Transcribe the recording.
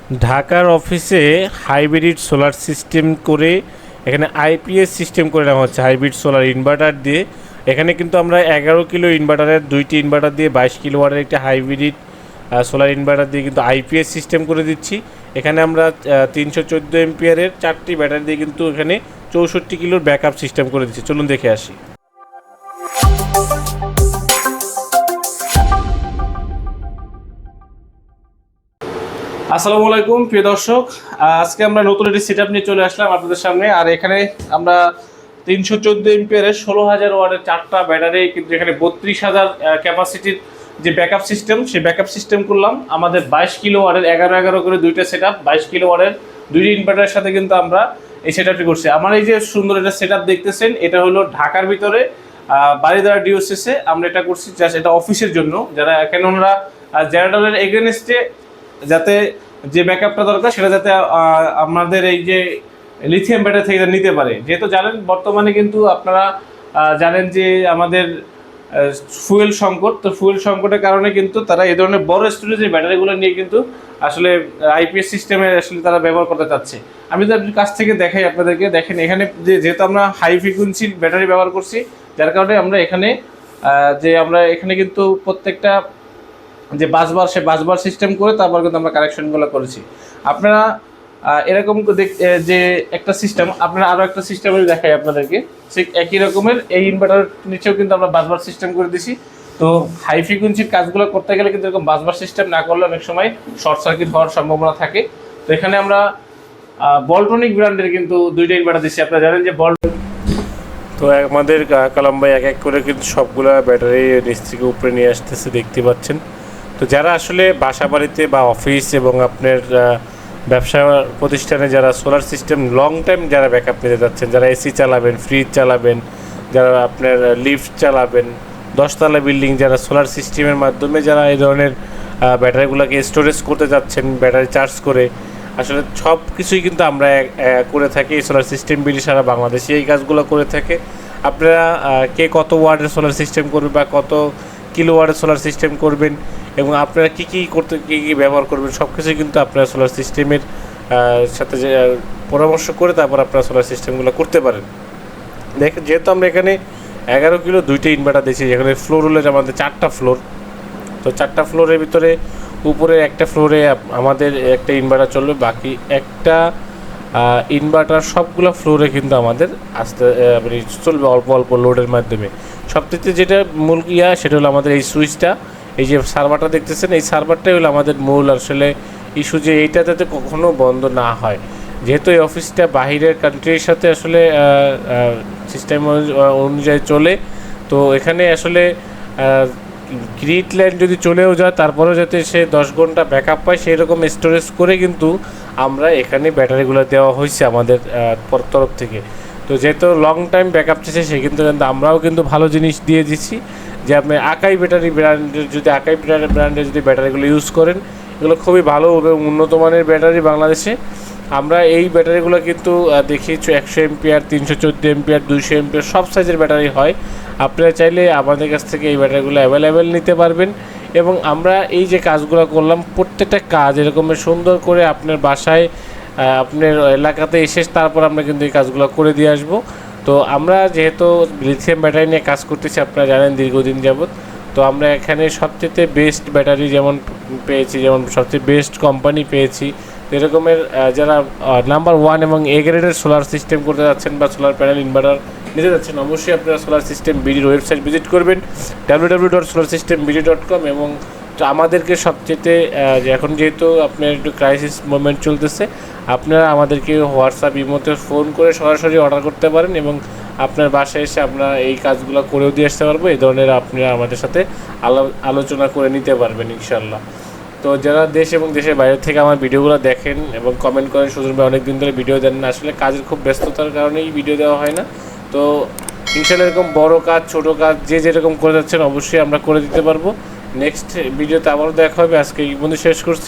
ঢাকার অফিসে hybrid solar system করে এখানে আইপিএস সিস্টেম করে নেওয়া হচ্ছে হাইব্রিড সোলার ইনভার্টার দিয়ে। এখানে কিন্তু আমরা 11 কিলো ইনভার্টারের 2টি ইনভার্টার দিয়ে 22 কিলো ওয়াটের একটি হাইব্রিড সোলার ইনভার্টার দিয়ে কিন্তু আইপিএস সিস্টেম করে দিচ্ছি। এখানে আমরা 314 এম্পিয়ারের 4টি ব্যাটারি দিয়ে কিন্তু এখানে 64 কিলোর ব্যাকআপ সিস্টেম করে দিচ্ছি। চলুন দেখে আসি। আসসালামু আলাইকুম প্রিয় দর্শক, আজকে আমরা নতুন একটি সেটআপ নিয়ে চলে আসলাম আপনাদের সামনে। আর এখানে আমরা 314 এম্পিয়ারের 16,000 ওয়াটের 4টা ব্যাটারি কিন্তু এখানে 32,000 ক্যাপাসিটির যে ব্যাকআপ সিস্টেম, সেই ব্যাকআপ সিস্টেম করলাম। আমাদের 22 কিলো ওয়াটের 11 করে দুইটা সেটআপ, 22 কিলো ওয়াটের দুইটি ইনভার্টারের সাথে কিন্তু আমরা এই সেটআপটি করছি। আমার এই যে সুন্দর একটা সেটআপ দেখতেছেন, এটা হলো ঢাকার ভিতরে বারিধারা ডিওসিসে আমরা এটা করছি। জাস্ট এটা অফিসের জন্য, যারা এখানে ওনারা জেনারেটরের এগেনস্টে যাতে যে ব্যাকআপটা দরকার সেটা যাতে আমাদের এই যে লিথিয়াম ব্যাটারি থেকে নিতে পারে। যেহেতু জানেন বর্তমানে কিন্তু আপনারা জানেন যে আমাদের ফুয়েল সংকট, তো ফুয়েল সংকটের কারণে কিন্তু তারা এই ধরনের বড় স্টোরেজের ব্যাটারিগুলো নিয়ে কিন্তু আসলে আইপিএস সিস্টেমে আসলে তারা ব্যবহার করতে চাচ্ছে। আমি তো আপনার কাছ থেকে দেখাই আপনাদেরকে, দেখেন এখানে যেহেতু আমরা হাই ফ্রিকোয়েন্সির ব্যাটারি ব্যবহার করছি, যার কারণে আমরা এখানে কিন্তু প্রত্যেকটা যে বাসবার সে বাসবার সিস্টেম করে তারপর কিন্তু আমরা কানেকশনগুলো করেছি। আপনারা এরকম যে একটা সিস্টেম, আপনারা আরও একটা সিস্টেম দেখাই আপনাদেরকে, ঠিক একই রকমের এই ইনভার্টার নিচেও কিন্তু আমরা বাসবার সিস্টেম করে দিছি। তো হাই ফ্রিকোয়েন্সির কাজগুলো করতে গেলে কিন্তু এরকম বাসবার সিস্টেম না করলে অনেক সময় শর্ট সার্কিট হওয়ার সম্ভাবনা থাকে। তো এখানে আমরা বলটনিক ব্র্যান্ডের কিন্তু দুইটা ইনভার্টার দিচ্ছি। আপনারা জানেন যে তো আমাদের কালাম ভাই এক এক করে কিন্তু সবগুলা ব্যাটারি নিচ থেকে উপরে নিয়ে আসতেছে, দেখতে পাচ্ছেন। তো যারা আসলে বাসা বাড়িতে বা অফিস এবং আপনার ব্যবসা প্রতিষ্ঠানে যারা সোলার সিস্টেম লং টাইম যারা ব্যাকআপ নিতে যাচ্ছেন, যারা এসি চালাবেন, ফ্রিজ চালাবেন, যারা আপনার লিফট চালাবেন, 10তলা বিল্ডিং, যারা সোলার সিস্টেমের মাধ্যমে যারা এই ধরনের ব্যাটারিগুলোকে স্টোরেজ করতে যাচ্ছেন ব্যাটারি চার্জ করে, আসলে সব কিছুই কিন্তু আমরা করে থাকি। এই সোলার সিস্টেম বিলি সারা বাংলাদেশে এই কাজগুলো করে থাকে। আপনারা কে কত ওয়াটের সোলার সিস্টেম করবেন বা কত কিলো ওয়াটের সোলার সিস্টেম করবেন এবং আপনারা কী ব্যবহার করবেন, সব কিছুই কিন্তু আপনারা সোলার সিস্টেমের সাথে যে পরামর্শ করে তারপর আপনারা সোলার সিস্টেমগুলো করতে পারেন। দেখেন, যেহেতু আমরা এখানে 11 কিলো দুইটা ইনভার্টার দিয়েছি, এখানে ফ্লোর হলে আমাদের 4টা ফ্লোর। তো 4টা ফ্লোরের ভিতরে উপরে একটা ফ্লোরে আমাদের একটা ইনভার্টার চলবে, বাকি একটা ইনভার্টার সবগুলো ফ্লোরে কিন্তু আমাদের চলবে অল্প অল্প লোডের মাধ্যমে। সবথেকে যেটা মূল সেটা হলো আমাদের এই সুইচটা, এই যে সার্ভারটা দেখতেছেন, এই সার্ভারটাই হলো আমাদের মূল আসলে ইস্যু, যে এইটা যাতে কখনো বন্ধ না হয়। যেহেতু এই অফিসটা বাহিরের কান্ট্রির সাথে আসলে সিস্টেম অনুযায়ী চলে, তো এখানে আসলে গ্রিড লাইন যদি চলেও যায় তারপরেও যাতে সে 10 ঘন্টা ব্যাকআপ পায় সেই রকম স্টোরেজ করে কিন্তু আমরা এখানে ব্যাটারিগুলো দেওয়া হয়েছে আমাদের তরফ থেকে। তো যেহেতু লং টাইম ব্যাকআপ চাইছে, সে কিন্তু আমরাও কিন্তু ভালো জিনিস দিয়ে দিচ্ছি যে আপনি আকাই ব্র্যান্ডের যদি ব্যাটারিগুলো ইউজ করেন, এগুলো খুবই ভালো এবং উন্নত মানের ব্যাটারি বাংলাদেশে। আমরা এই ব্যাটারিগুলো কিন্তু দেখি 100 এম্পিয়ার, 314 এম্পিয়ার, 200 এম্পিয়ার সব সাইজের ব্যাটারি হয়। আপনারা চাইলে আমাদের কাছ থেকে এই ব্যাটারিগুলো অ্যাভেলেবেল নিতে পারবেন। এবং আমরা এই যে কাজগুলো করলাম, প্রত্যেকটা কাজ এরকমের সুন্দর করে আপনার বাসায় আপনার এলাকাতে এসে তারপর আমরা কিন্তু এই কাজগুলো করে দিয়ে আসবো। তো আমরা যেহেতু লিথিয়াম ব্যাটারি নিয়ে কাজ করতেছি, আপনারা জানেন দীর্ঘদিন যাবৎ, তো আমরা এখানে সবচেয়ে বেস্ট ব্যাটারি যেমন পেয়েছি, যেমন সবচেয়ে বেস্ট কোম্পানি পেয়েছি, এরকমের যারা নাম্বার 1 এবং এ গ্রেডের সোলার সিস্টেম করতে যাচ্ছেন বা সোলার প্যানেল ইনভার্টার নিতে যাচ্ছেন, অবশ্যই আপনারা সোলার সিস্টেম বিডির ওয়েবসাইট ভিজিট করবেন www.solarsystembd.com। এবং আমাদেরকে সবচেয়ে এখন যেহেতু আপনার একটু ক্রাইসিস মোমেন্ট চলতেছে, আপনারা আমাদেরকে হোয়াটসঅ্যাপ ইমোতে ফোন করে সরাসরি অর্ডার করতে পারেন এবং আপনার বাসায় এসে আমরা এই কাজগুলো করেও দিয়ে আসতে পারবো। এই ধরনের আপনারা আমাদের সাথে আলোচনা করে নিতে পারবেন ইনশাল্লাহ। তো যারা দেশ এবং দেশের বাইরে থেকে আমার ভিডিওগুলো দেখেন এবং কমেন্ট করেন, সুজন ভাই অনেক দিন ধরে ভিডিও দেন না, আসলে কাজের খুব ব্যস্ততার কারণেই ভিডিও দেওয়া হয় না। তো ইনশাল্লাহ এরকম বড় কাজ ছোট কাজ যে যেরকম করে যাচ্ছেন অবশ্যই আমরা করে দিতে পারবো। নেক্সট ভিডিওতে আবারও দেখা হবে। আজকে এই বন্ধু শেষ করছি।